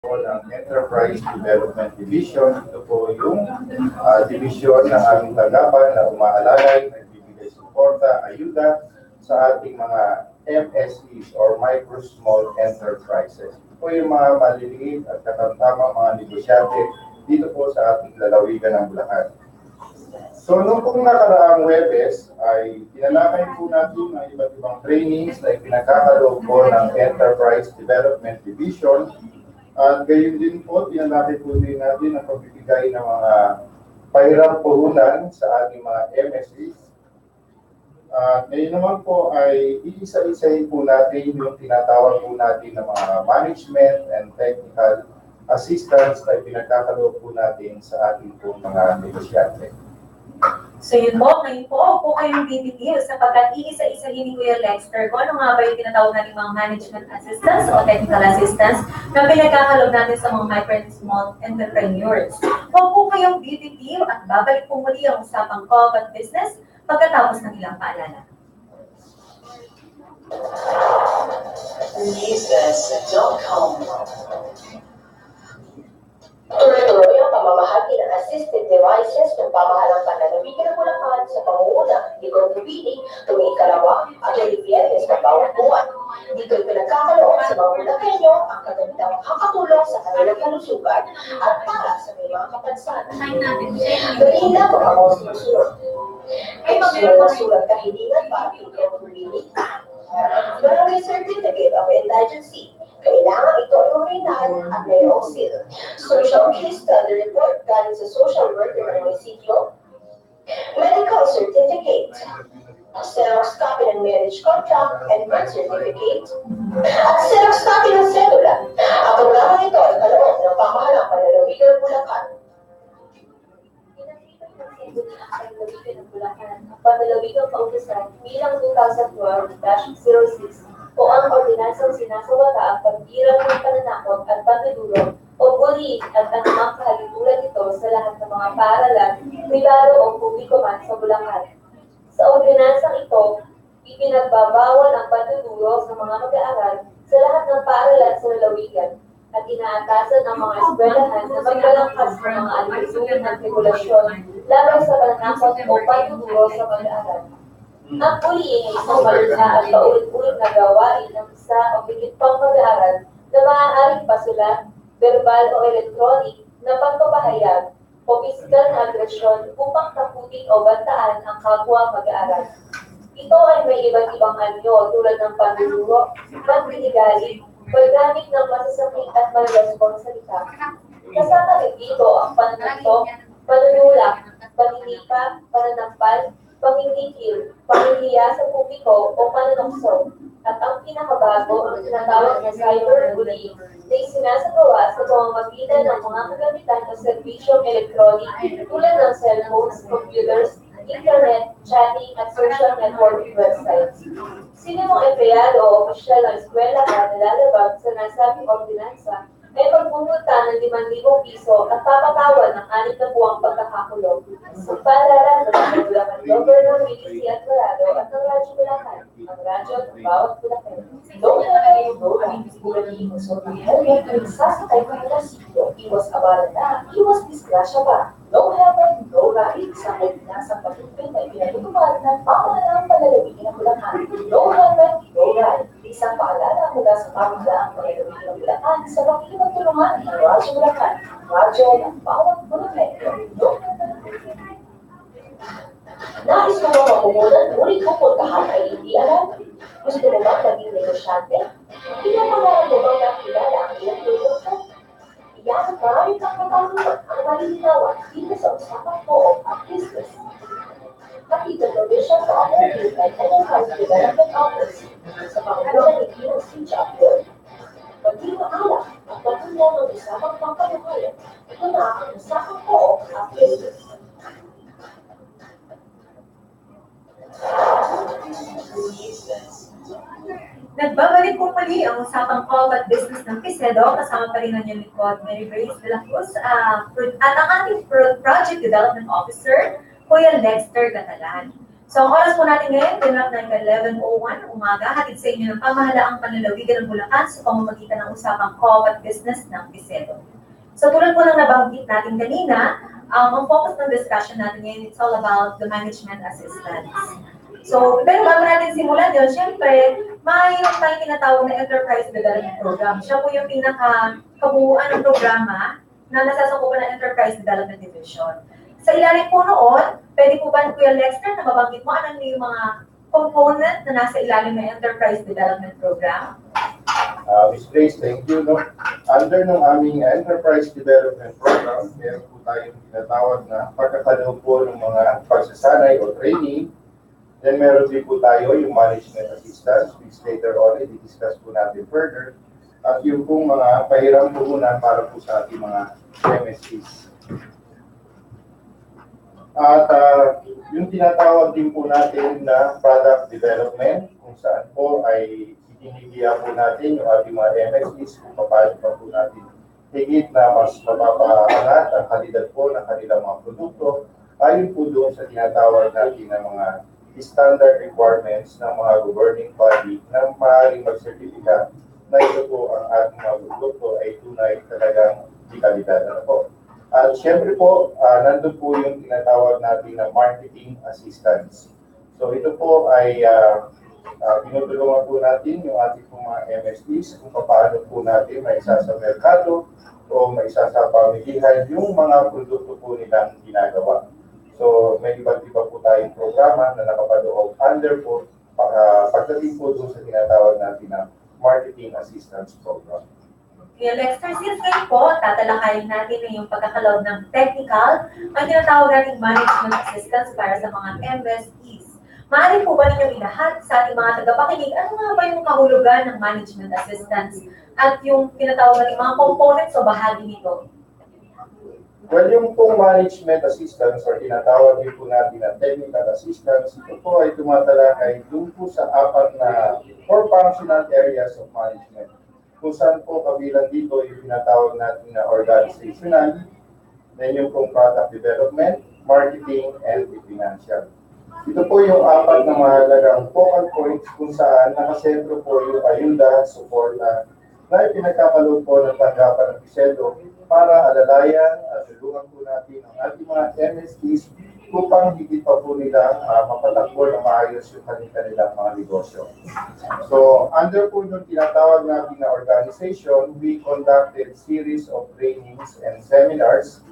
po ng Enterprise Development Division. Ito po yung division ng aming tanggapan na umaalalay, nagbibigay suporta, ayuda sa ating mga MSEs or Micro Small Enterprises. Ito po yung mga maliliit at katamtamang mga negosyante dito po sa ating lalawigan ng Bulacan. So, nung pong nakaraang Webes ay tinalakay po natin ang iba't ibang trainings na ipinagkakaloob po ng Enterprise Development Division. At gayon din po, tinalakay po din natin ang pagbibigay ng mga pahirap puhunan sa ating mga MSEs. Ngayon naman po ay iisa-isahin po natin yung tinatawag po natin ng mga management and technical assistance na ipinagkakaloob po natin sa ating po mga negosyante. So yun po, ngayon po kayong bibigil sapagkat iisa-isahin ni Kuya Lexter kung ano nga ba yung tinatawag natin mga management assistance o technical assistance na pinagkakalob natin sa mga micro and small entrepreneurs. Huwag po kayong bibigil at babalik po muli ang usapang co-op at business pagkatapos ng ilang paalala. Business.com. Tuloy-tuloy ang pamamahagi ng assisted devices ng pamahalang pananamigin ng Bulacan sa pangunguna ni Gordobini tuwing ikalawa at Olivieres ng bawat buwan. Dito'y pinagkakaloob sa mga Bulakenyo ang kagandang makakatulong sa kanilang kalusugan at para sa may mga kapansanan. Dahil na mga mga sinusunod. Kaya sulat kahilingan para kay Gordobini. Barangay Certificate of Indigency. Kailangan ito ay original at mayroong seal. Social case study report galing sa social worker ng munisipyo. Medical certificate. Xerox copy ng marriage contract and birth certificate. At Xerox copy ng cedula. Ang programa ito ay kaloob ng pamahalang panlalawigan ng Bulacan. Panlalawigan ng Bulacan. Ang panlalawigan pautusan bilang 2012-06 o ang ordinansang sinasawata ang pagdirang ng pananakot at pagdudulog o bullying at anumang kahalintulad nito sa lahat ng mga paaralan, pribado o publiko man sa Bulacan. Sa ordinansang ito, ipinagbabawal ang pagdudulog sa mga mag-aaral sa lahat ng paaralan sa lalawigan at inaatasan ang mga eskwelahan na maglalangkas ng mga alinsunin at regulasyon laban sa pananakot o pagdudulog sa mag-aaral. Ang bullying ay isang malala at paulit-ulit na gawain ng isa o higit pang mag-aaral na maaaring pasulat, verbal o electronic na pagpapahayag o pisikal na agresyon upang takutin o bantaan ang kapwa mag-aaral. Ito ay may iba't ibang anyo tulad ng panluluro, pagbinigaling, paggamit ng masasakit at malarespong salita. Kasama rin dito ang pananakot, panunulak, paninipa, pananampal, pangingikil, panghihiya sa publiko o pananokso, at ang pinakabago ang tinatawag na cyberbullying na isinasagawa sa pamamagitan ng mga kagamitan ng serbisyong elektronik tulad ng cellphones, computers, internet, chatting at social networking websites. Sino mong empleyado o opisyal ng eskwela na nalalabag sa nasabing ordinansa ay magmumulta ng 5,000 piso at papatawan ng 6 na buwang pagkakakulong. Sa paaralan ng mga Bulacan Governor, Milici at Dorado at ng Radyo Bulacan, ang radyo ng bawat Bulacan. Don't have no right, sigurahin mo sa helmet at sasakay ka nila sityo, iwas abala na, iwas disgrasya pa. No helmet, no ride, sa may pinasang pagpipin na ipinatutupad ng pamahalang panlalawin ng Bulacan. No helmet, no ride. Isang paalala mula sa pamiglaang panlalawin ng Bulacan sa pakikipagtulungan ng Radyo Bulacan. Radyo ng bawat Bulacan. No helmet. Nais mo ba mapumunan, ngunit pupuntahan ay hindi alam? Gusto mo ba maging negosyante? Pinapangarap mo bang nakilala ang ilang tulong ka? Iyan ang maraming kapatalungan ang malilinawan dito sa usapang co-op at business. Pakita provision sa American and Enterprise Development Office sa pangunan ni Gino's Speech Upload. Pagkimaalak at pagkulaw ng usapang pangkabuhayan, ito na ang usapang co-op at business. Nagbabalik po muli ang usapang co-op at business ng Pcedo, kasama pa rin ang inyong lingkod, Mary Grace de la Cruz, at ang ating Project Development Officer, Kuya Lexter Catalan. So, ang oras po natin ngayon, pinrap ng 11:01 umaga, hatid sa inyo ng pamahalaang panlalawigan ng Bulacan sa pamamagitan ng usapang co at business ng Pcedo. So, tulad po ng nabanggit natin kanina, ang focus ng discussion natin ngayon, it's all about the management assistance. So, pero bago natin simulan yun, syempre, mayroon tayong tinatawag na Enterprise Development Program. Siya po yung pinaka-kabuuan ng programa na nasasakupan ng Enterprise Development Division. Sa ilalim po noon, pwede po ba Kuya Lexter na mabanggit mo ano yung mga component na nasa ilalim ng Enterprise Development Program? Ms. Grace, thank you. No? Under ng aming Enterprise Development Program, meron po tayong tinatawag na pagkakaloob po ng mga pagsasanay o training. Then meron din po tayo yung management assistance, which later on, i-discuss po natin further. At yung pong mga pahiram po muna para po sa ating mga MSPs. At yung tinatawag din po natin na product development, kung saan po ay itinigiya po natin yung ating mga MSPs kung paano pa po natin higit na mas mapapaangat ang kalidad po ng kanilang mga produkto ayon po doon sa tinatawag natin na mga standard requirements ng mga governing body na maaaring mag-certificate na ito po ang ating mga produkto ay tunay talagang di kalidad. Ano po? At syempre po, nandun po yung tinatawag natin na marketing assistance. So ito po ay tinutulungan po natin yung ating po mga MSPs kung paano po natin maisa sa merkado o maisa sa pamilihan yung mga produkto po nilang ginagawa. So may iba't iba po tayong programa na nakapaloob under po pagdating po doon sa tinatawag natin na marketing assistance program. Kaya Lexter, since ngayon po, tatalakayin natin na yung pagkakaloob ng technical, ang tinatawag nating management assistance para sa mga MSPs. Maaari po ba ninyong ilahat sa ating mga tagapakinig, ano nga ba yung kahulugan ng management assistance at yung tinatawag nating mga components o bahagi nito? Well, yung pong management assistance or tinatawag din po natin na technical assistance, ito po ay tumatalakay doon po sa apat na core functional areas of management. Kung saan po kabilang dito yung tinatawag natin na organizational, then yung pong product development, marketing, and financial. Ito po yung apat na mahalagang focal points kung saan nakasentro po yung ayuda, suporta, na ipinagkakaloob po ng tanggapan ng Pcedo para alalayan at tulungan po natin ang ating mga MSPs upang higit pa po nilang mapatakbo na maayos yung kanilang mga negosyo. So, under po yung tinatawag natin na organization, we conducted series of trainings and seminars.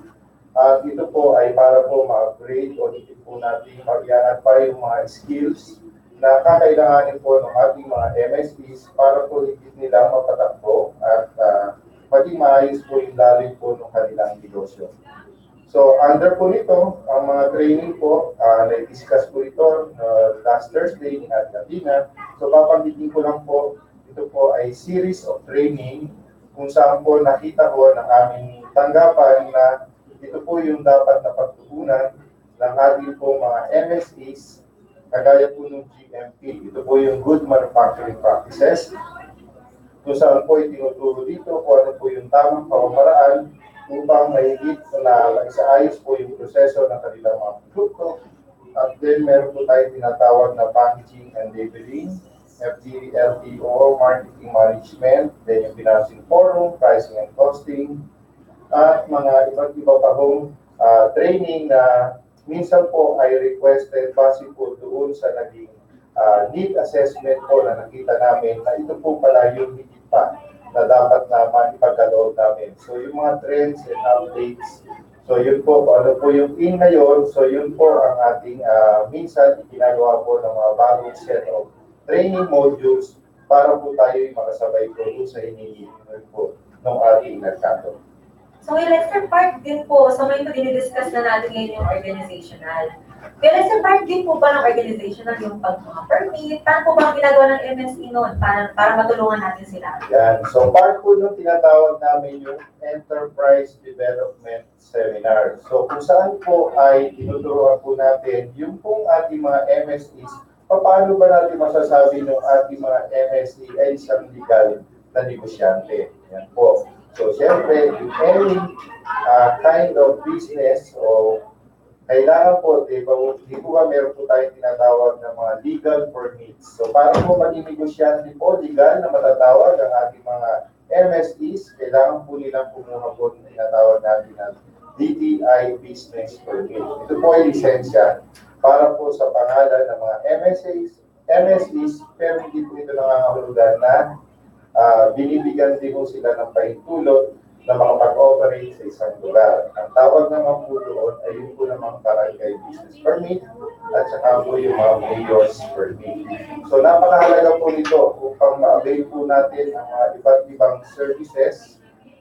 At ito po ay para po ma-upgrade o higit po natin mag-iangat pa yung mga skills na kakailanganin po ng ating mga MSPs para po higit nilang mapatakbo at maging maayos po yung lalim po ng kanilang negosyo. So, under po nito, ang mga training po, na-discuss po ito last Thursday ni Atina. So, papanggitin ko lang po, ito po ay series of training kung saan po nakita ko ng aming tanggapan na ito po yung dapat na pagtutunan ng ating po mga MSPs, kagaya po ng GMP. Ito po yung Good Manufacturing Practices. Kung saan po itinuturo dito kung ano po yung tamang pamamaraan upang mahigit na maisaayos po yung proseso ng kanilang mga produkto. At then meron po tayo tinatawag na packaging and labeling, FD, LTO, marketing management, then yung financing forum, pricing and costing, at mga iba't iba pa hong training na minsan po ay requested base po doon sa naging need assessment po na nakita namin na ito po pala yung higit pa na dapat na maipagkaloob namin. So yung mga trends and updates, so yun po, ano po yung in ngayon, so yun po ang ating minsan ginagawa po ng mga bagong set of training modules para po tayo makasabay po sa hinihingi po ng ating merkado. So, Lexter, part din po, so ngayon po dinidiscuss na natin ngayon yung organizational. Kaya Lexter, part din po ba ng organizational yung pag-permit? Paano po ba ang ginagawa ng MSE noon para matulungan natin sila? Yan. So, part po nung tinatawag namin yung Enterprise Development Seminar. So, kung saan po ay tinuturuan po natin yung pong ating mga MSEs, paano ba natin masasabi ng ating mga MSE ay isang legal na negosyante? Yan po. So, siyempre, in any kind of business o kailangan po, di po ba meron po tayong tinatawag na mga legal permits. So para po maging negosyante po, legal na matatawag ang ating mga MSEs, kailangan po nilang kumuha po ng tinatawag natin na DTI Business Permit. Ito po ay lisensya para po sa pangalan ng mga MSEs, pero hindi po ito nangangahulugan na binibigyan din po sila ng pahintulot na makapag-operate sa isang lugar. Ang tawag naman po doon ay yung po namang barangay business permit at saka po yung mga mayor's permit. So napakahalaga po nito upang ma-avail po natin ang mga iba't ibang services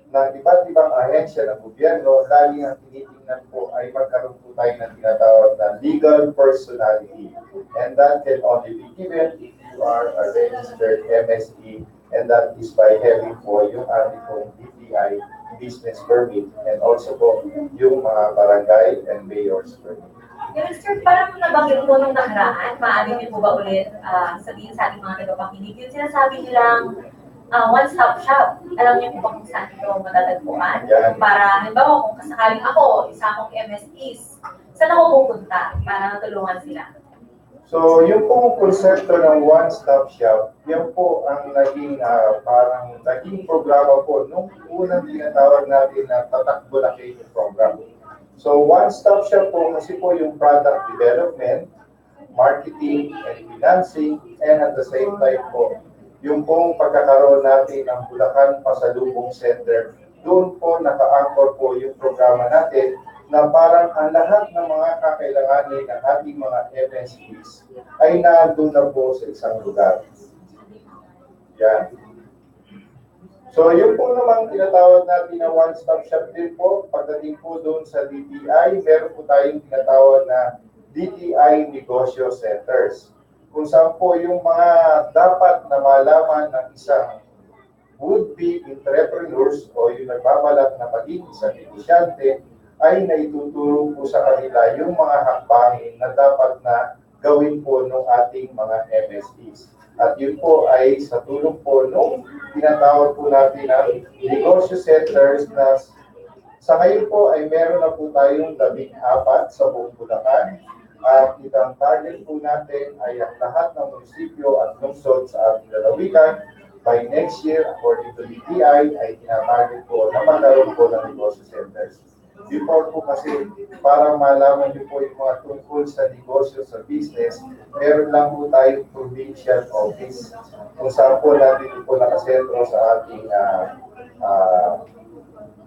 ng iba't ibang ahensya ng gobyerno, lagi ang tinitingnan po ay magkaroon po tayo ng tinatawag na legal personality. And that can only be given if you are a registered MSE, and that is by having po yung ating pong DTI business permit and also po yung mga barangay and mayor's permit. Yung sir, parang nabanggit po nung nakaraan, maaari niyo po ba ulit sabihin sa ating mga tagapakinig, yung sinasabi nilang one-stop shop. Alam niyo po ba kung saan ito matatagpuan? Yeah. Para, halimbawa, kung kasakaling ako, isa akong MSEs, saan ako pupunta para matulungan sila? So, yung pong konsepto ng one-stop shop, yan po ang parang naging programa po nung unang tinatawag natin na tatakbo na kayo program. So, one-stop shop po kasi po yung product development, marketing, and financing, and at the same time po, yung pong pagkakaroon natin ng Bulacan Pasalubong Center, doon po naka-anchor po yung programa natin na parang ang lahat ng mga kakailanganin ng ating mga MSPs ay nandun na po sa isang lugar. Yan. So, yung po naman tinatawag natin na one-stop shop din po, pagdating po doon sa DTI, meron po tayong tinatawag na DTI Negosyo Centers. Kung saan po yung mga dapat na malaman ng isang would-be entrepreneurs o yung nagbabalak na maging isang negosyante, ay naituturo po sa kanila yung mga hakbangin na dapat na gawin po ng ating mga MSPs. At yun po ay sa tulong po nung tinatawag po natin ang negosyo centers na sa ngayon po ay meron na po tayong 14 sa buong Bulacan. At itang target po natin ay ang lahat ng munisipyo at lungsod sa ating lalawigan. By next year, according to DTI, ay tinatarget po na magkaroon po ng negosyo centers. Before po kasi, para malaman niyo po yung mga tungkol sa negosyo, sa business, meron lang po tayong provincial office. Kung saan po natin po nakasentro sa ating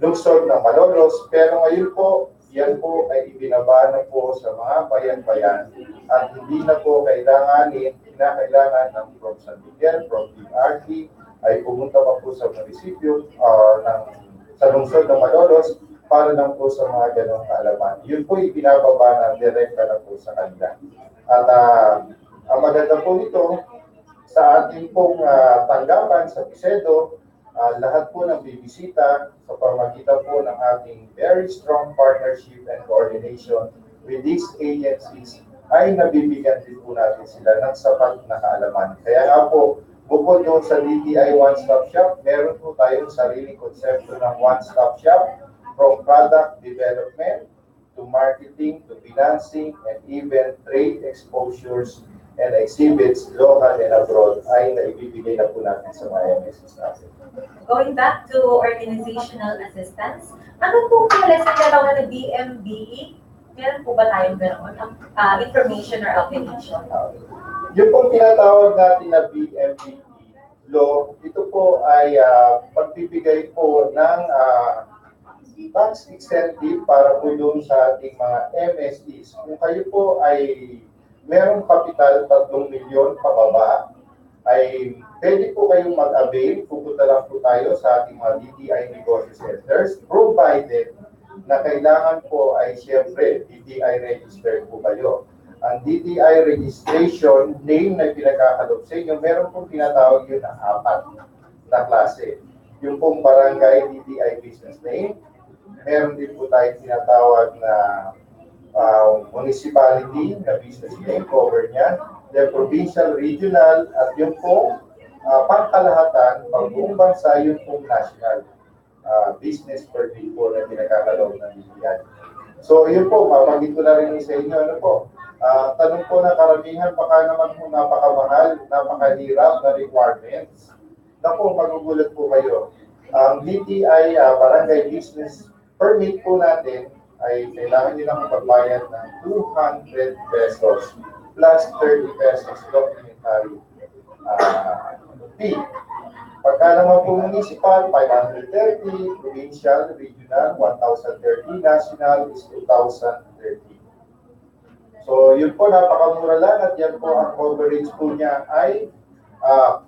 lungsod ng Malolos. Pero ngayon po, yan po ay ibinaba na po sa mga bayan-bayan at hindi na po kinakailangan ng from San Miguel, from DRT, ay pumunta pa po sa munisipyo sa lungsod ng Malolos para lang po sa mga ganong kaalaman. Yun po ibinababa na direkta na po sa kanila. At ang maganda po nito, sa ating pong tanggapan sa Pcedo, lahat po ng bibisita sa pamamagitan po ng ating very strong partnership and coordination with these agencies ay nabibigyan din po natin sila ng sapat na kaalaman. Kaya nga po, bukod doon sa DTI One-Stop Shop, meron po tayong sariling konsepto ng One-Stop Shop from product development to marketing to financing and even trade exposures and exhibits local and abroad ay naibibigay na po natin sa mga MSs natin. Going back to organizational assistance, ano po pala sa tinatawag na BMBE? Meron po ba tayong ganoon? Information or application? Yung pong tinatawag natin na BMBE law, ito po ay pagbibigay po ng tax incentive para po doon sa ating mga MSEs. Kung kayo po ay merong kapital 3 milyon pababa, ay pwede po kayong mag-avail. Pupunta lang po tayo sa ating mga DTI Negosyo Centers, provided na kailangan po ay siyempre DTI registered po kayo. Ang DTI registration name na pinagkakalog sa inyo, meron pong tinatawag yun na 4 na klase. Yung pong barangay DTI business name, meron din po tayo tinatawag na municipality na business name, cover niya, the provincial, regional, at yung pong pangkalahatan, pang buong bansa, yung pong national business permit po na pinagkakaloob ng DTI. So yun po, mapagit ko na rin sa inyo, ano po, tanong po na karamihan, baka naman po napakamahal, napakahirap na requirements. Naku, magugulat po kayo. Ang DTI, Barangay Business Permit po natin, ay kailangan nyo lang magbayad ng 200 pesos plus 30 pesos documentary fee. Pagka naman po municipal, 530, provincial, regional, 1,030, national is 2,030. So yun po, napakamura lang at yan po ang coverage po niya ay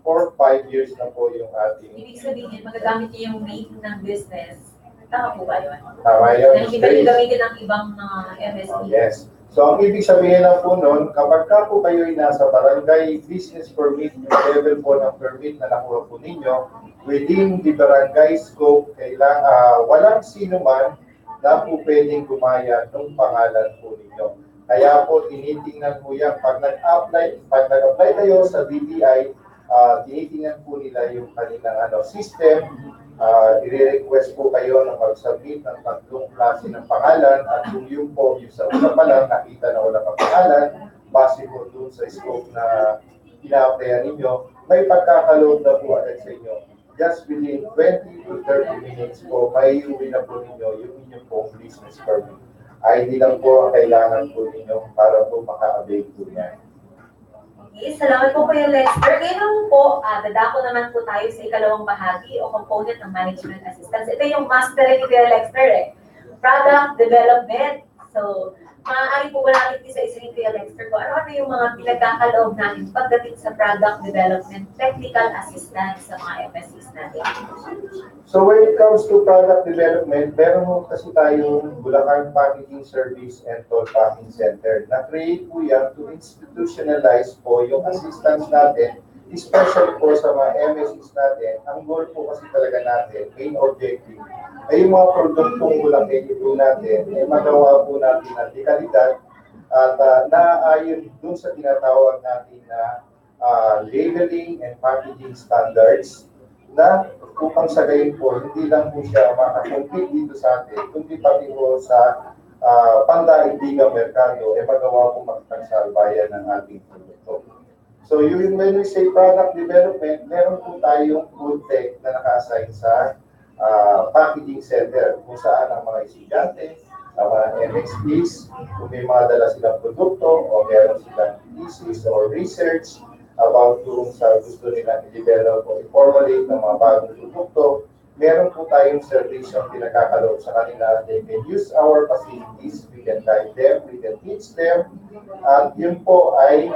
4-5 years na po yung ating. Ibig sabihin, magagamit niyo yung name ng business. Tama po ba yun? Tama yun. Na hindi ba yung gamitin ng ibang MSP? Yes. So ang ibig sabihin lang po nun, kapag ka po kayo ay nasa barangay business permit, yung level po ng permit na nakuha po ninyo, within the barangay scope, walang sino man na po pwedeng gumaya ng pangalan po ninyo. Kaya po tinitingnan po yan, pag nag-apply kayo sa DTI, tinitingnan po nila yung kanilang system, i-request po kayo na mag-submit ng 3 klase ng pangalan at kung yun po, yung sa una pa lang nakita na wala kang pangalan, base po dun sa scope na ina-applyan ninyo, may pagkakaloob na po agad sa inyo. Just within 20 to 30 minutes po, may uwi na po ninyo yung inyong pong business permit. ID lang po ang kailangan po ninyo para po maka-avail po yan. Okay, salamat po Kuya Lester. Ngayon po, dadako naman po tayo sa ikalawang bahagi o component ng management assistance. Ito yung master ni Kuya Lester product development. So, maaari po ba natin isa-isahin Kuya Lester ko, ano yung mga pinagkakaloob natin pagdating sa product development, technical assistance sa mga MSCs natin? So when it comes to product development, meron mo kasi tayong Bulacan Packaging Service and Toll Packing Center. Na-create po yan to institutionalize po yung assistance natin, especially po sa mga MSCs natin. Ang goal po kasi talaga natin, main objective, ay yung mga produktong Bulacan po natin, ay magawa po natin ng dekalidad at naayon dun sa tinatawag natin na labeling and packaging standards na upang sa gayon po, hindi lang po siya makakompete dito sa atin, kundi pati po sa pandaigdigang merkado, magawa po makapagsalbayan ng ating produkto. So when we say product development, meron po tayong food tech na naka-assign sa packaging center, kung saan ang mga estudyante, ang mga MXPs, kung may mga dala silang produkto o meron silang thesis or research about kung sa gusto nilang i-develop o i-formulate ng mga bagong produkto, meron po tayong service yung pinakakaloob sa kanila. They can use our facilities, we can guide them, we can teach them. At yun po ay,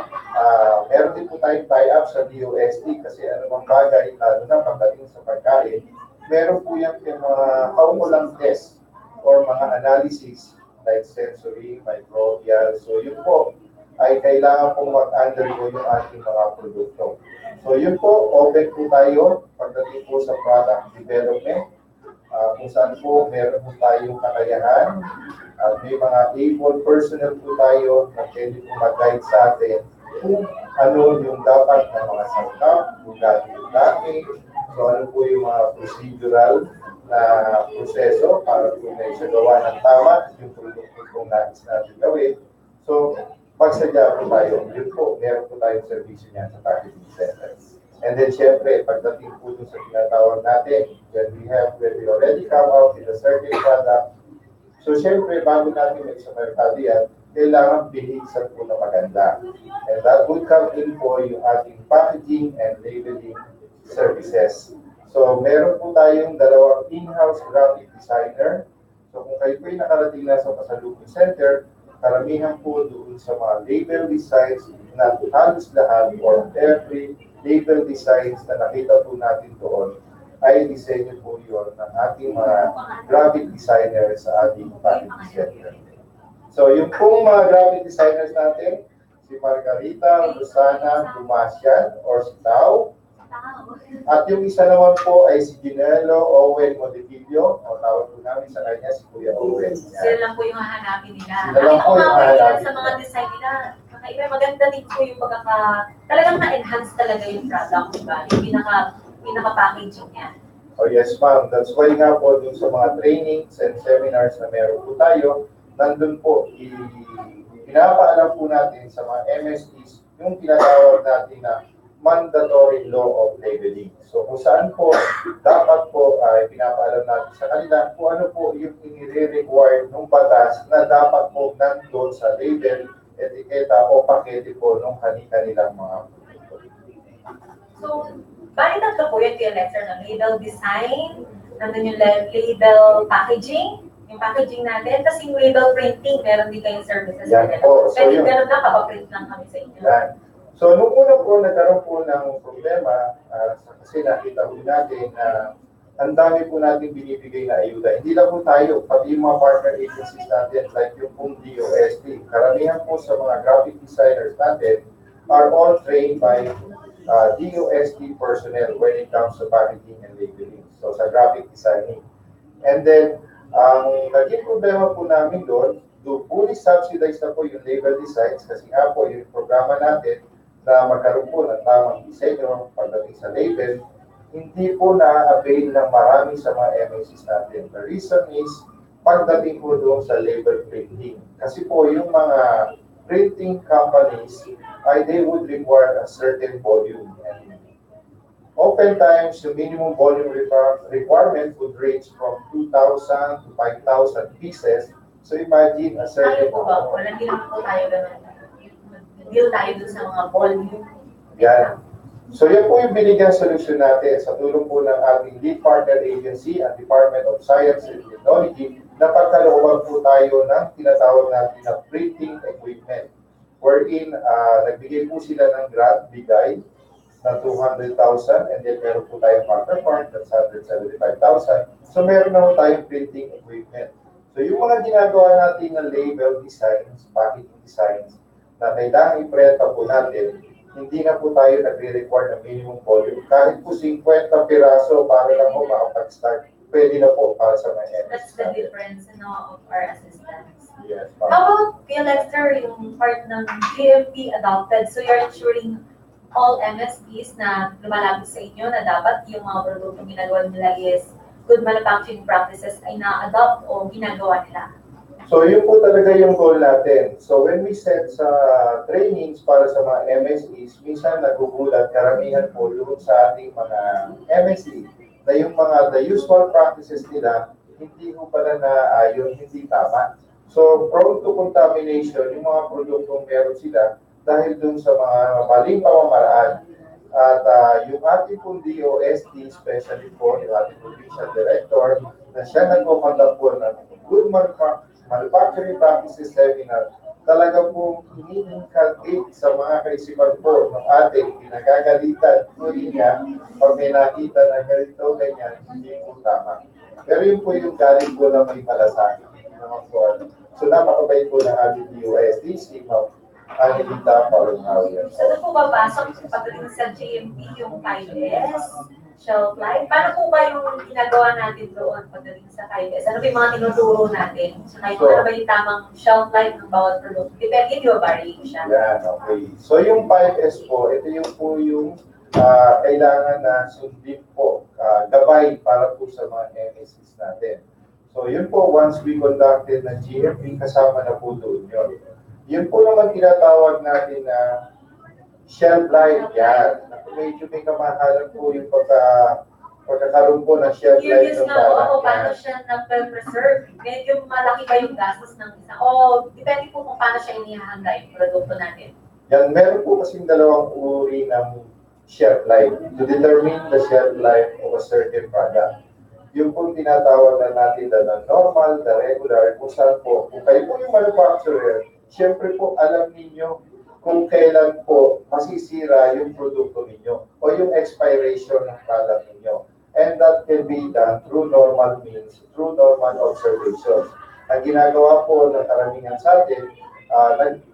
meron din po tayong tie-up sa DOST kasi anumang bagay, lalo na pagdating sa pagkain, meron po yung mga kaukulang test or mga analysis like sensory, microbial. So yun po ay kailangan pong mag-undergo yung ating mga produkto. So yun po, open po tayo pagdating po sa product development, kung saan po meron po tayong kakayahan at may mga able personnel po tayo na pwede po mag-guide sa atin kung ano yung dapat ng mga sangkap, kung gamit, so ano po yung mga procedural na proseso para po may isagawa ng tama yung produkto kung nais natin gawin. So, magsadya po tayo. Yun po, meron po tayong servisyo niya sa packaging center. And then, syempre, pagdating po dun sa tinatawag natin, when we already come out with a certain product, so syempre, bago natin may sa merkado yan, kailangan binihisan po na maganda. And that would come in po yung ating packaging and labeling services. So, meron po tayong dalawang in-house graphic designer. So, kung kayo po'y nakarating na sa Pasalubong Center, karamihan po doon sa mga label designs na halos lahat or every label designs na nakita po natin doon ay disenyo po yun ng ating mga graphic designers sa ating packaging center. So yung pong mga graphic designers natin, si Margarita, Rosana, Dumasian, or si Tao. At yung isa naman po ay si Ginelo Owen Modillo, o tawag po namin sa kanya si Kuya Owen. Sila lang po yung hahanapin nila. Sila lang po yung hahanapin sa mga design nila, maganda din po yung talagang na-enhance talaga yung product, diba? Yung pinaka-packaging niya. Oh yes ma'am, that's why nga po dun sa mga trainings and seminars na meron po tayo, nandun po, pinapaalam po natin sa mga MSPs yung tinatawag natin na mandatory law of labeling. So kung saan po, dapat po ay pinapaalam natin sa kanila kung ano po yung inire-require ng batas na dapat po nandun sa label, etiketa o pakete po ng kanilang mga produkto. So, bali tatlo po yun, lecture ng label design, nandun yung label packaging, yung packaging natin, kasi yung label printing, meron din kayong services. Yan po. So, pwede ganun na, kapaprint lang kami sa inyo. Yan. So, nung una po, nagkaroon po ng problema, kasi nakita po natin na ang dami po natin binibigay na ayuda. Hindi lang po tayo, pati yung mga partner agencies natin, like yung pong DOST. Karamihan po sa mga graphic designers natin are all trained by DOST personnel when it comes to packaging and labeling. So, sa graphic designing. And then, ang naging problema po namin doon, fully subsidized na po yung label designs kasi nga po yung programa natin na magkaroon po ng tamang disenyo pagdating sa label, hindi po na-avail ng marami sa mga MSCs natin. The reason is, pagdating po doon sa label printing. Kasi po yung mga printing companies, they would require a certain volume. And oftentimes, the minimum volume requirement would range from 2,000 to 5,000 pieces. So imagine a certain Tayo po ba? Wala din po tayo ganun. Deal tayo dun sa mga volume. Yan. So yan po yung binigyan solusyon natin sa tulong po ng ating lead partner agency at Department of Science and Technology na pagkalooban po tayo ng tinatawag natin na printing equipment. Wherein, nagbigay po sila ng grant bigay na 200,000 and then meron po tayong counterpart that's 175,000. So meron na po tayong printing equipment. So yung mga ginagawa natin na label designs, packaging designs, na kailangan iprenta po natin, hindi na po tayo nagre-require ng minimum volume. Kahit po 50 piraso para lang po makapag-start, pwede na po para sa mga That's the difference of our assistance. Yes, How about Lexter, yung part ng GMP adopted? So you're ensuring all MSPs na lumalapit sa inyo na dapat yung mga produktong ginagawa nila is good manufacturing practices ay na-adopt o ginagawa nila? So yun po talaga yung goal natin. So when we set sa trainings para sa mga MSEs, minsan nagugulat karamihan po doon sa ating mga MSE na yung mga the usual practices nila hindi po pala na ayon, hindi tama. So prone to contamination yung mga produktong meron sila dahil doon sa mga maling pamamaraan. At yung ating pong DOST, especially po yung ating provincial director, na siya nagpapanggap po ng good manufacturing practices seminar, talaga po ini-inculcate sa mga kaisipan po ng ating pinagagalitan. Tuloy niya, pag may nakita na ganito, ganyan, hindi po tama. Pero yun po yung galing po na may malasakit. So napakabait po ng ating DOST, si Ma'am Anilita Parungawian. So doon po papasok pagdating sa GMP yung 5S, shelf life? Paano po ba yung ginagawa natin doon pagdating sa 5S? Ano ba yung mga tinuturo natin? So, ano ba yung tamang shelf life ng bawat product? Depende, di ba varying siya? Yan, okay. So yung 5S po, ito yung po yung kailangan na sundin po, gabay para po sa mga MSCs natin. So yun po, once we conducted ng GMP, kasama na po doon yun. Yun po naman tinatawag natin na shelf life. Yan. Medyo may kamahalan po yung pagkakaroon po ng shelf life Curious ng na barang. ako paano siya na-preserve. Medyo malaki ba yung gastos ng isa? O depende po kung paano siya inihahanda yung produkto natin. Yan, meron po kasing dalawang uri ng shelf life to determine the shelf life of a certain product. Yung po tinatawag na natin na normal, the regular, kung saan po, kung kayo po yung manufacturer, siyempre po alam ninyo kung kailan po masisira yung produkto ninyo o yung expiration ng product ninyo. And that can be done through normal means, through normal observations. Ang ginagawa po ng karamihan sa atin,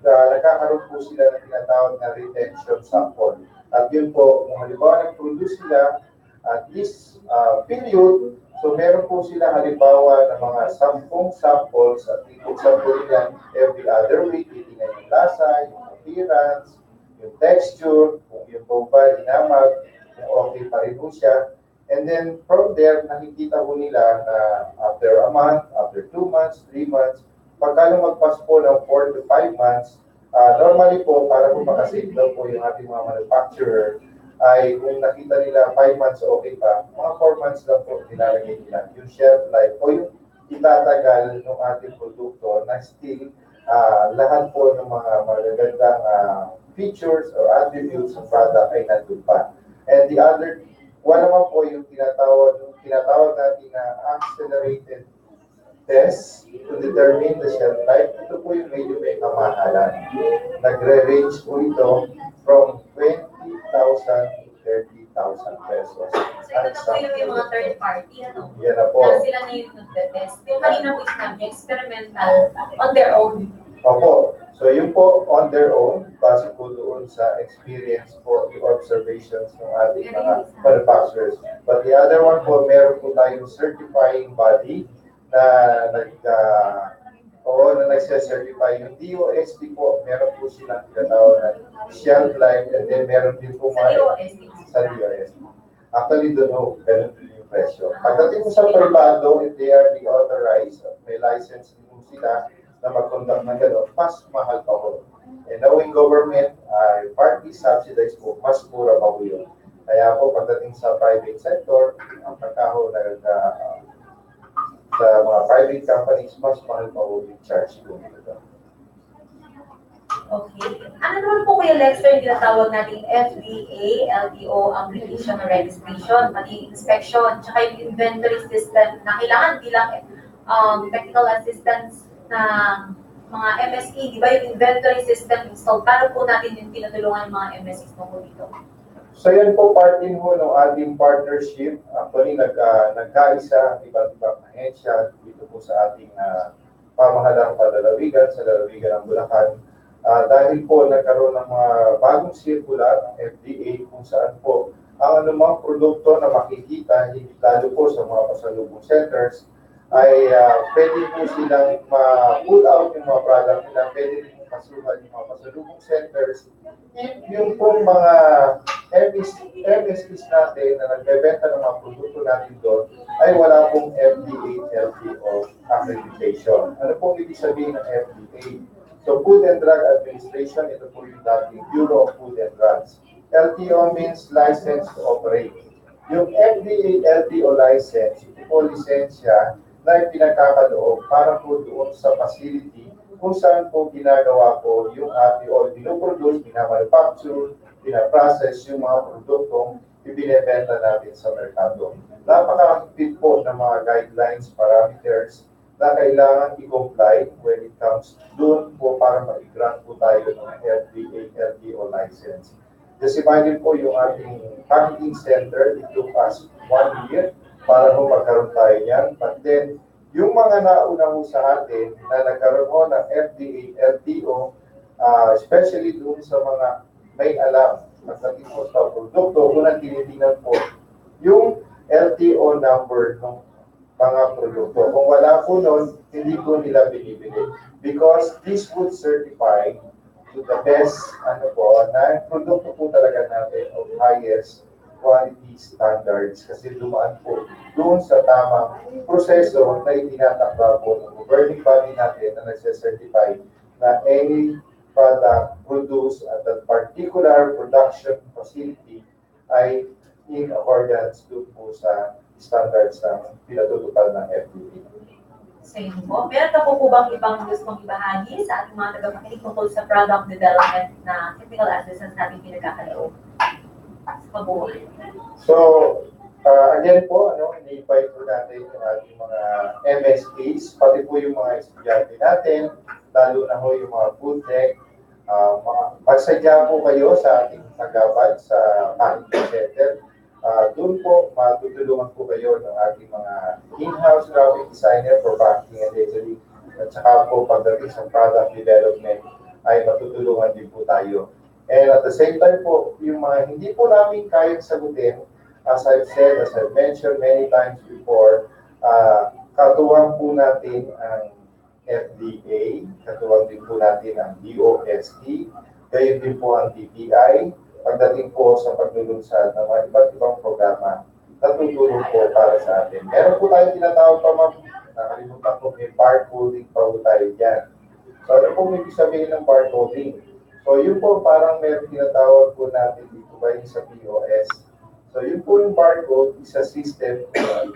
nagkakaroon po sila ng tinatawag na retention sample. At yun po, kung halimbawa nag-produce sila at this period, so meron po sila halimbawa ng mga 10 samples at ibuksan po nila every other week, titingnan yung lasa, yung appearance, yung texture, kung yung po ba inamag, kung okay pa rin po siya. And then from there, nakikita po nila na after a month, after 2 months, 3 months, Pagka lumagpas po ng 4 to 5 months, normally po, para po makasave daw po yung ating mga manufacturer, ay kung nakita nila 5 months okay pa, mga 4 months lang po nilalagay nila. Yung shelf life o yung itatagal ng ating produkto na still lahat po ng mga magagandang features or attributes ng product ay nandun pa. And the other one naman po yung tinatawag natin na accelerated test to determine the shelf life. Ito po yung medyo may kamahalan. Nagre-range po ito from 20,000 to 30,000 pesos. So ito na po yung mga third party, ano? Yan na po. Na sila na yung nagte-test. Yung kanina po sinabi, experimental on their own. Opo. So yung po on their own, base po doon sa experience po, yung observations ng ating mga manufacturers. But the other one po, meron po tayong certifying body na nagse-certify. Yung DOST po, meron po silang tinatawag na shelf life, and then meron din po Sa DOST. sa DOST. Actually, doon ho, ganun din yung presyo. Pagdating po sa privado, if they are the authorized, may license din po sila na mag-conduct ng gano'n, mas mahal pa po. And knowing government, partly subsidized po, mas mura pa po yun. Kaya po, pagdating sa private sector, ang pagkaho sa mga private companies, mas mahal pa po yung charge po nito. Okay. Ano naman po Kuya Lexter yung tinatawag nating FDA, LTO, application or registration, pati inspection, tsaka yung inventory system na kailangan bilang technical assistance ng mga MSE, di ba yung inventory system installed? Paano po natin yung tinutulungan yung mga MSEs po dito? So yan po part din ho ng ating partnership. Actually, nagkaisa iba't ibang ahensya dito po sa ating pamahalang palalawigan, sa lalawigan ng Bulacan. Dahil po nagkaroon ng mga bagong circular, FDA, kung saan po ang anumang produkto na makikita, lalo po sa mga pasalubong centers, ay pwede po silang ma-pull out yung mga product nila, pwede rin masuhan yung mga pasalubong centers. Yung pong mga MSPs natin na nagbebenta ng mga produkto natin doon ay wala pong FDA, LTO accreditation. Ano pong ibig sabihin ng FDA? So Food and Drug Administration, ito po yung dating Bureau of Food and Drugs. LTO means License to Operate. Yung FDA, LTO license, ito po lisensya na pinagkakaloob para po doon sa facility kung saan po ginagawa po yung ating o pinoproduce, pinamanufacture, pinaprocess yung mga produktong ibinebenta natin sa merkado. Napakahigpit po ng mga guidelines, parameters na kailangan i-comply when it comes doon po para ma-grant po tayo ng FDA, LTO license. Just imagine po yung ating packaging center, it took us 1 year para po magkaroon tayo yan. But then, yung mga nauna mo sa atin na nagkaroon ko ng FDA, LTO, especially doon sa mga may alam, pagdating po sa produkto, unang tinitingnan po yung LTO number ng mga produkto. Kung wala po nun, hindi po nila binibili. Because this would certify to the best, na produkto po talaga natin of highest quality standards kasi dumaan po doon sa tamang proseso na itinatakda po ng governing body natin na nagse-certify na any product produced at that particular production facility ay in accordance doon po sa standards na pinatutupad ng FDA. Sa inyo po. Meron ka po bang ibang gustong ibahagi sa ating mga tagapakinig tungkol sa product development na technical assistance natin pinagkakaloob? So, again po, ini-invite po natin yung ating mga MSPs, pati po yung mga estudyante natin, lalo na po yung mga food tech. Magsadya po kayo sa ating tagapan sa packaging center. Doon po, matutulungan po kayo ng ating mga in-house graphic designer for packaging and labeling. At saka po, pagdating sa product development, ay matutulungan din po tayo. And at the same time po, yung mga hindi po namin kayang sagutin, as I've said, as I've mentioned many times before, katuwang po natin ang FDA, katuwang din po natin ang DOST, gayon din po ang DTI, pagdating po sa paglulunsad ng mga iba't ibang programa na tutulong po para sa atin. Meron po tayong tinatawag pa nakalimutan ko, may barcoding pa po tayo dyan. So ano po ibig sabihin ng barcoding? So yun po parang may tinatawag po natin dito ba yung sa POS. So yun po yung barcode, isa system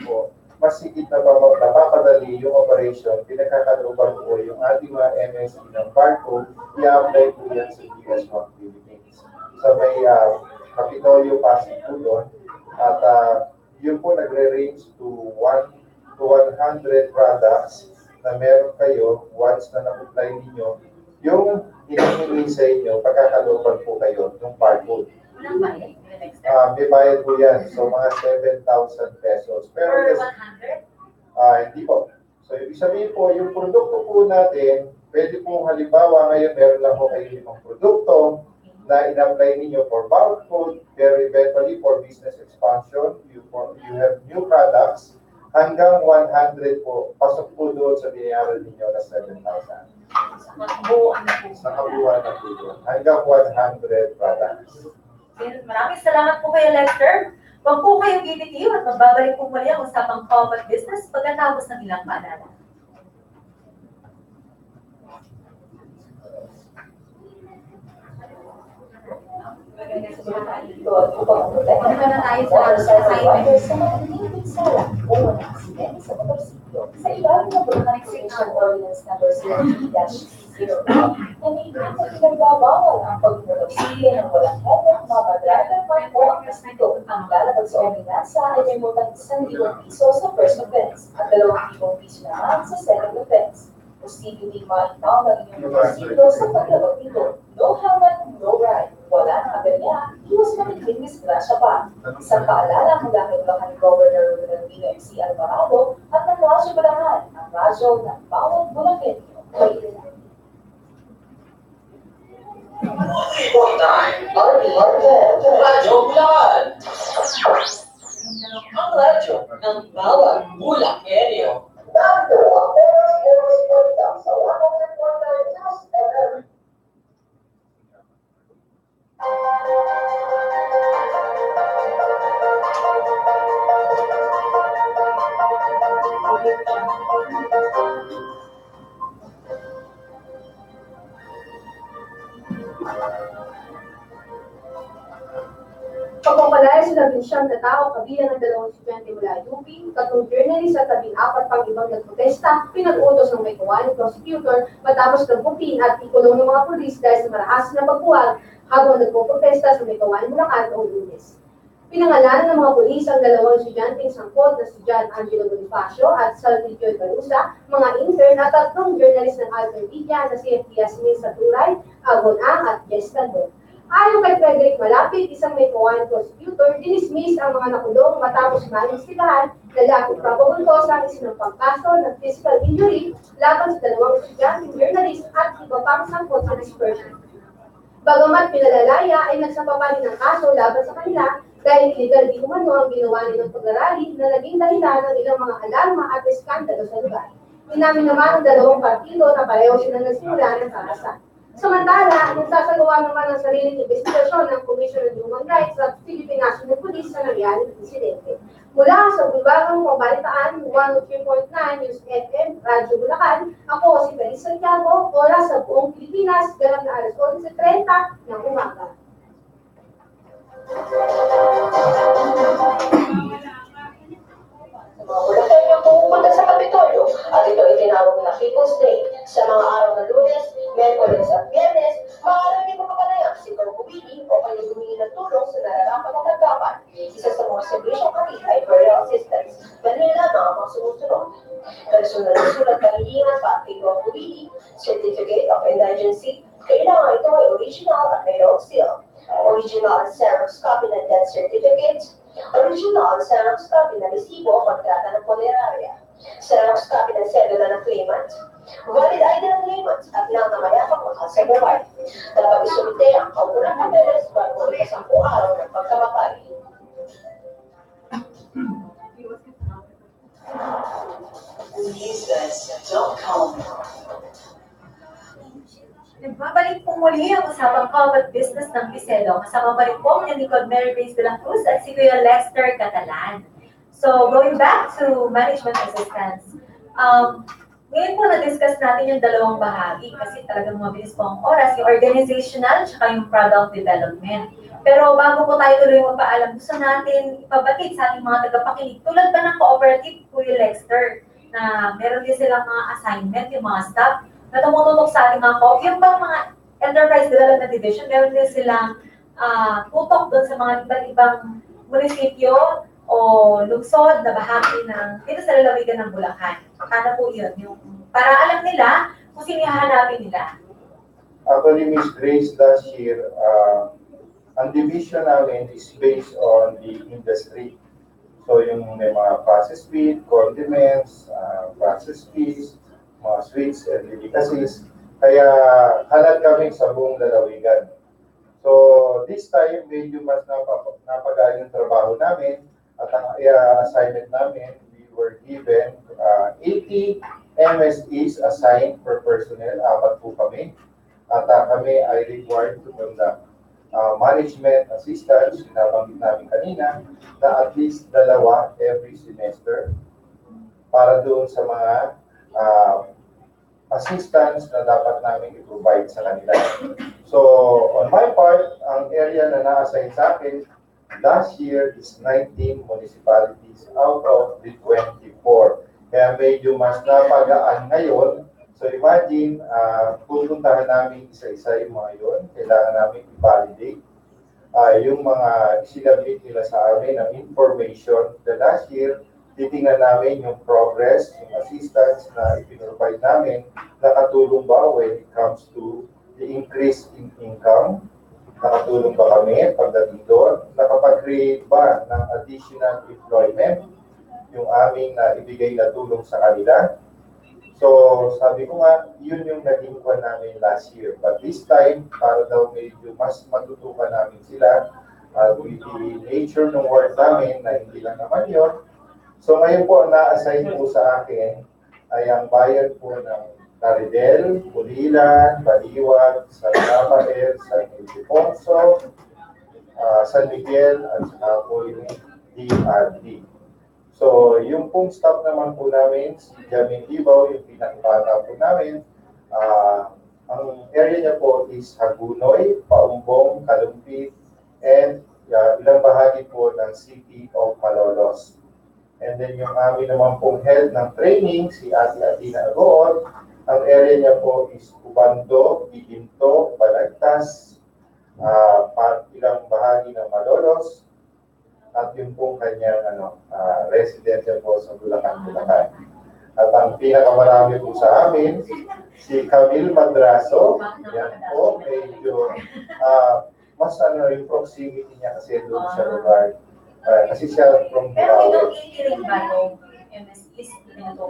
po, mas higit na napapadali yung operation, pinagkakalooban po yung ating mga MSE ng barcode, i-apply po yan sa GS1 Philippines. So may Kapitolyo Pasig po doon, at yun po nagre-range to 1 to 100 products na meron kayo once na na-apply ninyo, yung hinihingi sa inyo, pagkakalooban po kayo ng barcode. Walang bayad? May bayad po yan. So, mga 7,000 pesos. Pero, Per 100? hindi po. So, ibig sabihin po, yung produkto po natin, pwede po halimbawa, ngayon meron lang po kayo limang produkto na in-apply ninyo for barcode, pero eventually for business expansion, you have new products, hanggang 100 po, pasok po doon sa binayaran ninyo na 7,000. Sa kabuuan na po. Sa kabuuan na po doon. Hanggang 100 products. Maraming salamat po kayo, Lester. Huwag po kayong bibitiw at magbabalik po muli ang usapang Common Business pagkatapos ng ilang paalala. Punta na tayo sa assignment sa matinding pinsala o walang aksidente sa motorsiklo sa ilalim ng Bulacan Extension Ordinance Number 0-0 na may pinagbabawal ang pagmotorsiklo ng walang helmet, mga driver mark o ang respeto. Ang lalabag sa ordinansa ay may multang 1,000 piso sa first offense at 2,000 piso naman sa second offense. Posibleng maitaw ng inyong motorsiklo sa paglabag nito. No helmet, no ride. Wala nang aberya, iwas matinding disgrasya pa. Sa paalala mula kay Bulacan Governor Rodrigo MC Alvarado at ng Radyo Bulacan, ang radyo ng bawat Bulacan. Radyo Bulacan! Ang radyo ng bawat Bulacanyo. Dando ang oras kwenta sa 101.9 News FM. Pagpapalaya sa 19 na tao, kabilang ng 2 estudyante mula UP, 3 journalist at 14 pang ibang nagprotesta, pinag-utos ng may kawani prosecutor matapos nagbukin at ikulong ng mga pulis dahil sa marahas na pagbuwag habang nagpoprotesta sa may kawani Bulacan noong Lunes. Pinangalanan ng mga pulis ang 2 estudyanteng sangkot na si John Angelo Bonifacio at Salvador Barusa, mga intern at 3 journalist ng Alter Media na si Yasmin Saturay, Agon Ang at Jess Candor. Ayon kay Frederick Malapit, isang may kawani prosecutor, dinismiss ang mga nakulong matapos manistigahan na lapit probable cause ang isinumpang kaso ng physical injury laban sa 2 estudyanteng journalist at iba pang sangkot sa dispersion. Bagamat pinalalaya ay nagsapa pa rin ang kaso laban sa kanila dahil illegal di umano ang ginawa nilang pag-arali na naging dahilan ng ilang mga alarma at iskandalo sa lugar. Inamin naman ng 2 partido na pareho silang nagsimula ng karasan. Samantala, nagsasagawa naman ng sariling investigasyon ng Commission on Human Rights at Philippine National Police sa nangyaring insidente. Mula sa Bulbagong Pambalitaan, 103.9 News FM, Radyo Bulacan, ako si Feliz Santiago, oras sa buong Pilipinas, ganap na alas 11:30 ng umaga. Mga Bulacan yung pumupunta sa Kapitolyo at ito ay tinawag na People's Day. Sa mga araw na Lunes, Miyerkules at Biyernes, maaaring ipagpapanayam si Corpubili o kayo humingi ng tulong sa nararapat na tanggapan. Isa sa mga serbisyong kanila ay burial assistance. Ganyan lamang ang mga sumusunod. Personal na sulat kahilingan pa kay Corpubili, Certificate of Indigency, kailangan ito ay original at may road seal. Original and Xerox copy ng death certificate, original Xerox copy ng resibo o kontrata ng punerarya, Xerox copy ng sedula ng claimant, valid ID ng claimant at lang na mayakang mahal sa buhay. Dapat isumite ang kaunang papeles bago ito 10 araw ng pagkamatay. Business.com. Nagbabalik po muli ang usapang Common Business ng Pcedo. Kasama pa rin po ang Nicole Mary Grace de la Cruz at si Kuya Lester Catalan. So, going back to management assistance. Ngayon po na-discuss natin yung dalawang bahagi kasi talagang mabilis po ang oras, yung organizational at yung product development. Pero bago po tayo tuloy magpaalam, gusto natin ipabatid sa ating mga tagapakinig. Tulad ba ng cooperative, Kuya Lexter, na meron din silang mga assignment, yung mga staff, na tumututok sa ating mga yung bang mga Enterprise Development Division, meron din silang tutok doon sa mga iba't ibang munisipyo o lungsod na bahagi ng dito sa lalawigan ng Bulacan. Paano po yun? Yung, para alam nila kung sino hahanapin nila. Actually, Miss Grace, last year, ang division namin is based on the industry. So yung may mga processed feed, condiments, processed fish, mga sweets and delicacies. Kaya halat kami sa buong lalawigan. So this time, medyo mas napagaan yung trabaho namin at ang assignment namin, we were given 80 MSEs assigned per personnel, 4 po kami. At kami ay required to conduct management assistance, sinabanggit namin kanina, na at least 2 every semester para doon sa mga assistance na dapat namin i-provide sa kanila. So, on my part, ang area na na-assign sa akin last year is 19 municipalities out of the 24. Kaya medyo mas napagaan ngayon. So, imagine, pupuntahan namin isa-isa yung mga yun. Kailangan namin i-validate yung mga sinabit nila sa amin ng information. The last year, titingnan namin yung progress, yung assistance na ipinrovide namin, nakatulong ba when it comes to the increase in income, nakatulong ba kami pagdating doon, nakapag-create ba ng additional employment, yung aming ibigay na tulong sa kanila. So, sabi ko nga, yun yung naging kwan namin last year. But this time, para daw medyo mas matutukan namin sila with the nature ng work namin na hindi lang naman yun. So ngayon po, ang na-assign po sa akin ay ang bayan po ng Taridel, Pulilan, Baliwag, San Rafael, San Ildefonso, San Miguel, at saka po yung DRD. So yung pong staff naman po namin, si Jamin Ibaw, yung pinakabata po namin, ang area niya po is Hagunoy, Paumbong, Kalumpit, and ilang bahagi po ng City of Malolos. And then yung amin naman pong head ng training, si Ate Atina Agoon, ang area niya po is Ubando, Bibinto, Balagtas, ilang bahagi ng Malolos, at yung pong kanyang residensya po sa Bulacan. At ang pinakamarami po sa amin, si Camille Madraso, yan po, medyo mas yung proximity niya kasi doon sa lugar. Kasi siya from Pero itong 80 rin ba yung MSEs?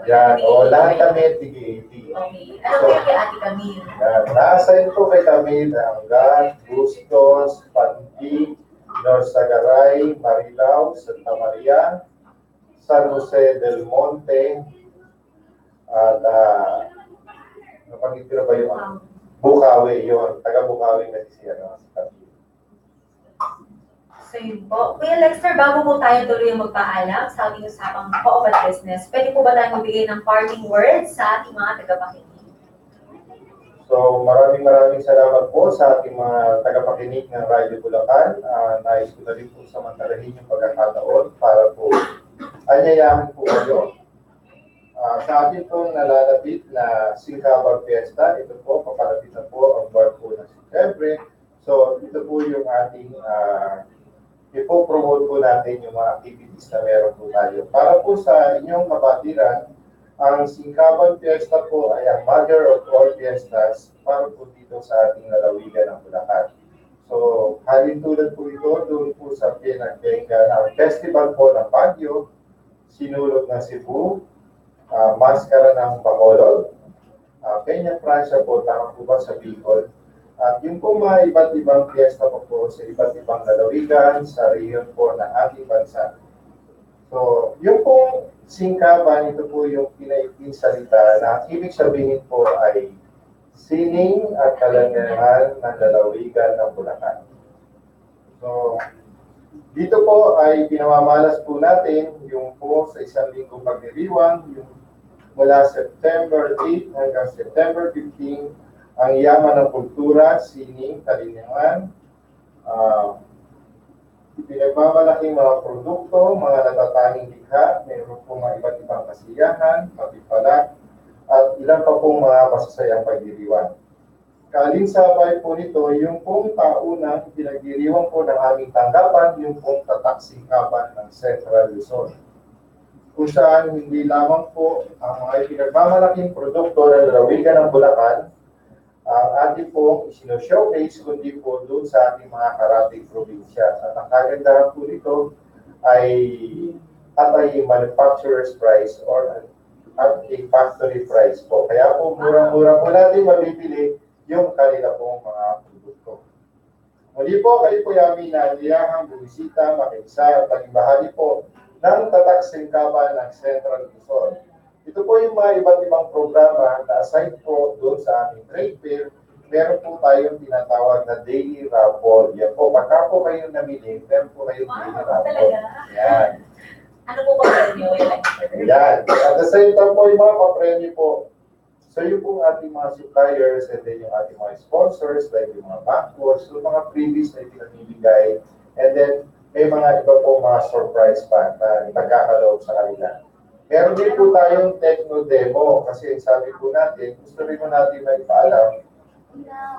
Yan, lahat kami tig-80. Okay. Ano kay Ate Camille? Na-assign po kay Camille ang Gat, Bustos, Panti, Norsagaray, Marilao, Santa Maria, San Jose del Monte, at napagitira ba yung Bukawi, yun, taga Bukawi kasi siya, si Camille. So yun po. Kuya Lexter, bago po tayo tuloy magpaalam sa ating usapang co-op business, pwede po ba tayo magbigay ng parting words sa ating mga tagapakinig? So maraming salamat po sa ating mga tagapakinig ng Radyo Bulacan. Nais ko na rin po samantalahin yung pagkakataon para po anyayahan po kayo. Sa atin po nalalapit na Singkabar Fiesta, ito po, papalapit na po ang buwan po ng September. So ito po yung ating ipo-promote po natin yung mga activities na meron po tayo. Para po sa inyong kabatiran, ang Singkaban Fiesta po ay ang mother of all fiestas para po dito sa ating lalawigan ng Bulacan. So, halin tulad po ito doon po sa pinagkaingan ang festival po ng Baguio, Sinulog ng Cebu, Maskara ng Bacolod, Peña Francia po, tama po ba sa Bicol, at yung po mga iba't ibang fiesta po sa iba't ibang lalawigan sa rehiyon po ng ating bansa. So, yung pong Singkaban, ito po yung pinaiting salita na ibig sabihin po ay sining at kalangahan ng lalawigan ng Bulacan. So, dito po ay pinamamalas po natin yung po sa isang linggong pagdiriwang, yung mula September 8 hanggang September 15, ang yaman ng kultura, sining, kalinangan, pinagmamalaking mga produkto, mga natatanging likha, mayroon pong mga iba't ibang kasiyahan, mapipalak, at ilan pa pong mga masasayang pagdiriwang. Kalinsabay po nito, yung pong taunang pinagdiriwang po ng aming tanggapan, yung pong tataksikapan ng Central Luzon. Kung saan hindi lamang po ang mga pinagmamalaking produkto ng lalawigan ng Bulacan, ang ating pong isino-showcase, kundi po doon sa ating mga karating probinsya. At ang kagandahan po nito ay at ay manufacturer's price or at a factory price po. Kaya po murang-mura po natin mabibili yung kanila pong mga produkto. Muli po, kayo po yamin na niyahang bumisita, makikisa at maging bahagi po ng tataksingkaban ng Central Luzon. Ito po yung mga iba't ibang programa na aside po doon sa aming trade fair, meron po tayong tinatawag na daily raffle. Yan po, pagka po kayo namili, meron po kayong daily raffle. Talaga? Yan. Ano po ba yung lecture? Yan. At the same time po, yung mga papremyo po. So yung pong ating mga suppliers and then yung ating mga sponsors, like yung mga backwards, yung mga freebies na ipinamimigay. And then, may mga iba po mga surprise pa na nagkakaloob sa kanila. Meron din po tayong techno demo kasi sabi po natin, gusto rin mo natin na ipaalam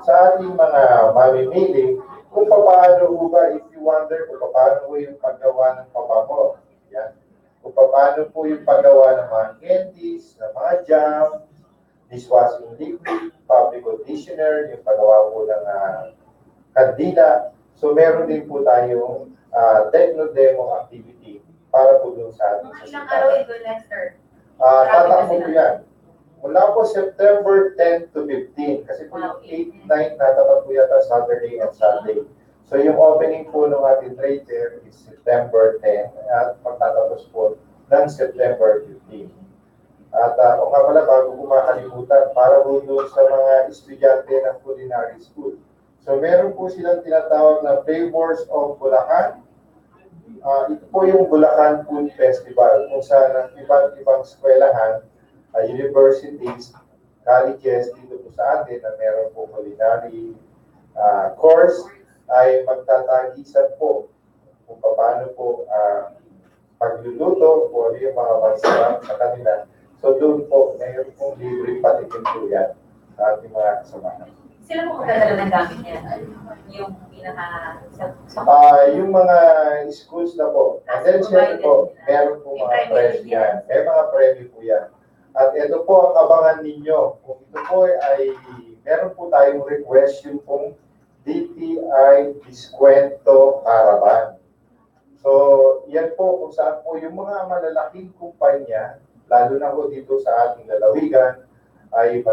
sa ating mga mamimili kung paano po ba, if you wonder kung paano po yung paggawa ng pabango. Yan. Kung paano po yung paggawa ng mga candies, ng mga jam, dishwashing liquid, fabric conditioner, yung paggawa po ng kandila. So meron din po tayong techno demo activity para po doon sa ating Mga ilang araw ito, Lester? tatakbo po yan. Mula po September 10 to 15. Kasi po yung 8, 9, natapat po yata Saturday and Sunday. So yung opening po ng ating trade fair is September 10 at pagtatapos po ng September 15. At o nga pala, bago po makalimutan, para po doon sa mga estudyante ng culinary school. So meron po silang tinatawag na Flavors of Bulacan. Ito po yung Bulacan Food Festival kung saan ang iba't ibang eskwelahan, universities, colleges dito po sa atin na meron po culinary course ay magtatagisan po kung paano po pagluluto o yung mga masarap sa kanila. So doon po, mayroon pong libre patikin po yan sa ating mga kasamahan. Sila po magdadala ng gamit niya? Yung pinaka... Yung mga schools na po. And then siyempre po, meron po mga premyo yan. May mga premyo po yan. At ito po ang abangan ninyo. Kung ito po ay meron po tayong request yung pong DTI Diskwento Caravan. So, yan po kung saan po yung mga malalaking kumpanya, lalo na po dito sa ating lalawigan, ay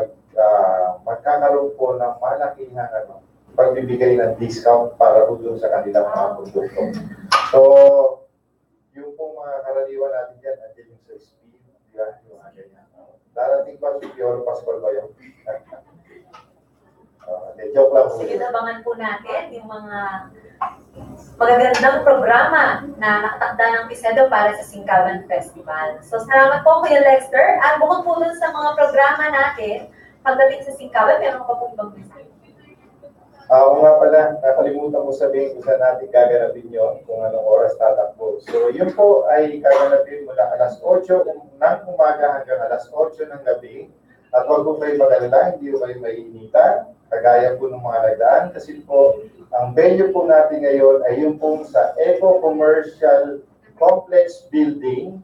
magkakaroon po ng malaking pagbibigay ng discount para po doon sa kanilang mga produkto. So, yung pong mga karaniwan natin dyan, nandiyan yung sa speed, di ba? Yung mga ganyan. Darating pa si Piolo Pascual ba yun? Joke lang po. Sige, abangan po natin yung mga magagandang programa na nakatakda ng Pcedo para sa Singkaban Festival. So, salamat po, Kuya Lester. At bukod po dun sa mga programa natin, pagdating sa Singkaban, meron pa po ibang mensahe. Oo nga pala, nakalimutan ko sabihin kung saan natin gaganapin yun, kung anong oras tatakbo. So, yun po ay gaganapin mula alas 8 ng umaga hanggang alas 8 ng gabi. At huwag po kayo mag-alala, hindi po kayo maiinitan, kagaya po ng mga nagdaan. Kasi po, ang venue po natin ngayon ay yung po sa Eco Commercial Complex Building.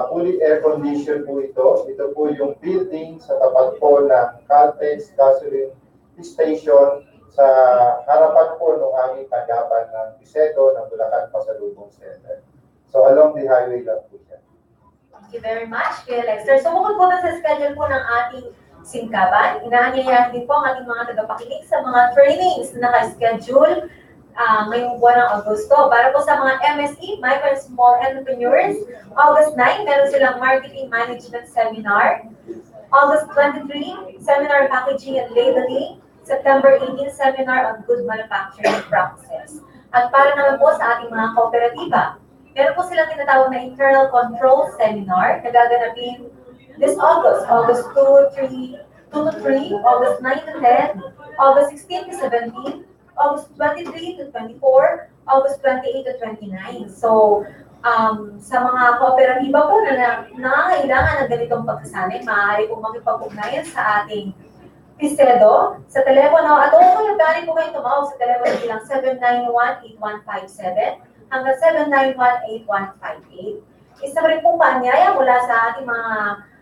Fully air-conditioned po ito. Ito po yung building sa tapat po ng Caltex Gasoline Station sa harapan po ng aming tanggapan ng Pcedo ng Bulacan Pasalubong Center. So along the highway lang po siya. Thank you very much, Kuya Lester. So, bukod po sa schedule po ng ating Singkaban, inaanyayahan din po ang ating mga tagapakinig sa mga trainings na naka-schedule ngayong buwan ng Agosto. Para po sa mga MSE, Micro and Small Entrepreneurs, August 9, meron silang Marketing Management Seminar. August 23, Seminar Packaging and Labeling. September 18, Seminar on Good Manufacturing Practices. At para naman po sa ating mga kooperatiba, meron po silang tinatawag na Internal Control Seminar na gaganapin this August, August 2 to 3, August 9 to 10, August 16 to 17, August 23 to 24, August 28 to 29. So, sa mga kooperatiba po na nangangailangan ng ganitong pagsasanay, maaari pong makipag-ugnayan sa ating Pcedo sa telepono at maaari po kayong tumawag sa telepono bilang 791-8157 hanggang 791-8158. Isa rin pong paanyaya mula sa ating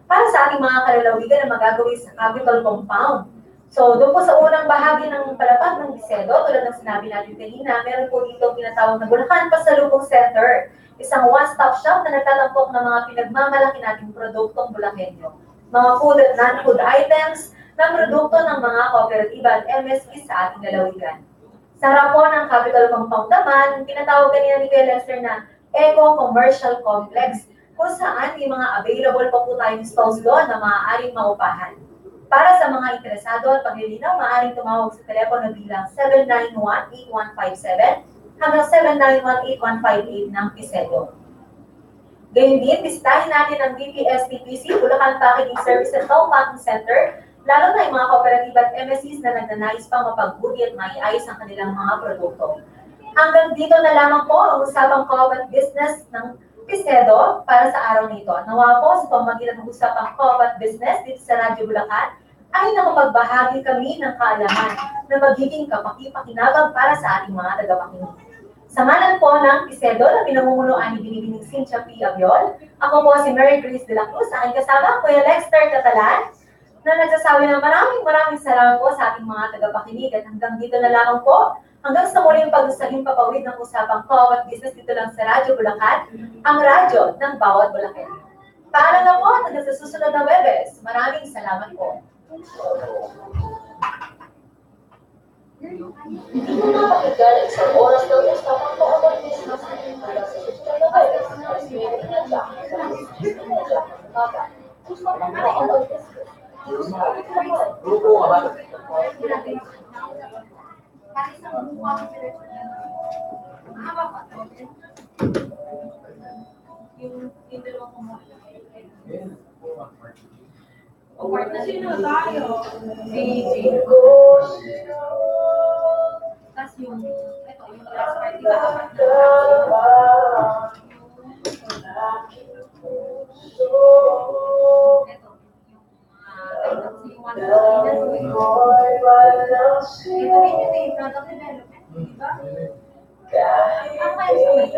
para sa ating mga kalalawigan na magagawin sa Capital Compound. So, doon po sa unang bahagi ng palapag ng Pcedo, tulad ng sinabi natin kanina, meron po dito tinatawag na Bulacan Pasalubong Center, isang one-stop shop na nagtatampok ng mga pinagmamalaki nating produktong Bulakenyo. Mga food at non-food items na produkto ng mga kooperatiba at MSP sa ating lalawigan. Sa harap po ng Capital Compound naman, tinatawag kanina ni Kuya Lester na Eco Commercial Complex, kung saan may mga available pa po tayong stalls doon na maaaring maupahan. Para sa mga interesado at paglilinaw, maaaring tumawag sa telepono bilang 791-8157 hanggang 791-8158 ng Pcedo. Gayun din, bisitahin natin ang BPSTPC, Bulacan Packaging Service and Toll Packing Center, lalo na yung mga kooperatiba at MSCs na nagnanais pang mapagbuti at maiayos ang kanilang mga produkto. Hanggang dito na lamang po ang usapang co-op business ng Pcedo para sa araw nito. Nawa po sa pamagitan ng usapang co-op business dito sa Radyo Bulacan ay nakapagbahagi kami ng kaalaman na magiging kapaki-pakinabang para sa ating mga tagapakinig. Sa ngalan po ng Pcedo na pinamumunuan ni Binibining Cynthia P. Abiol, ako po si Mary Grace de la Cruz, aking kasama Kuya Lester Catalan, na nagsasabi na maraming salamat po sa ating mga tagapakinig at hanggang dito na lamang po, hanggang sa muling pag-usahing papawid ng usapang co-op business dito lang sa Radyo Bulacan, ang radyo ng bawat Bulacan. Paalam na po at hanggang sa susunod na Webes. Maraming salamat po. Hindi mo mapakinggan isang oras ng usapang co-op business hanggang sa susunod na Webes. Mas meron na siya sa Media Bulacan. Usapang co-op business. Grupo ka ba? Yung dalawang kumuha. O part na sino tayo? Si Jigo. Tapos yung, ito, yung last part, di ba? Ito, yung one ito rin yung product development, di ba? Ang kaya sa may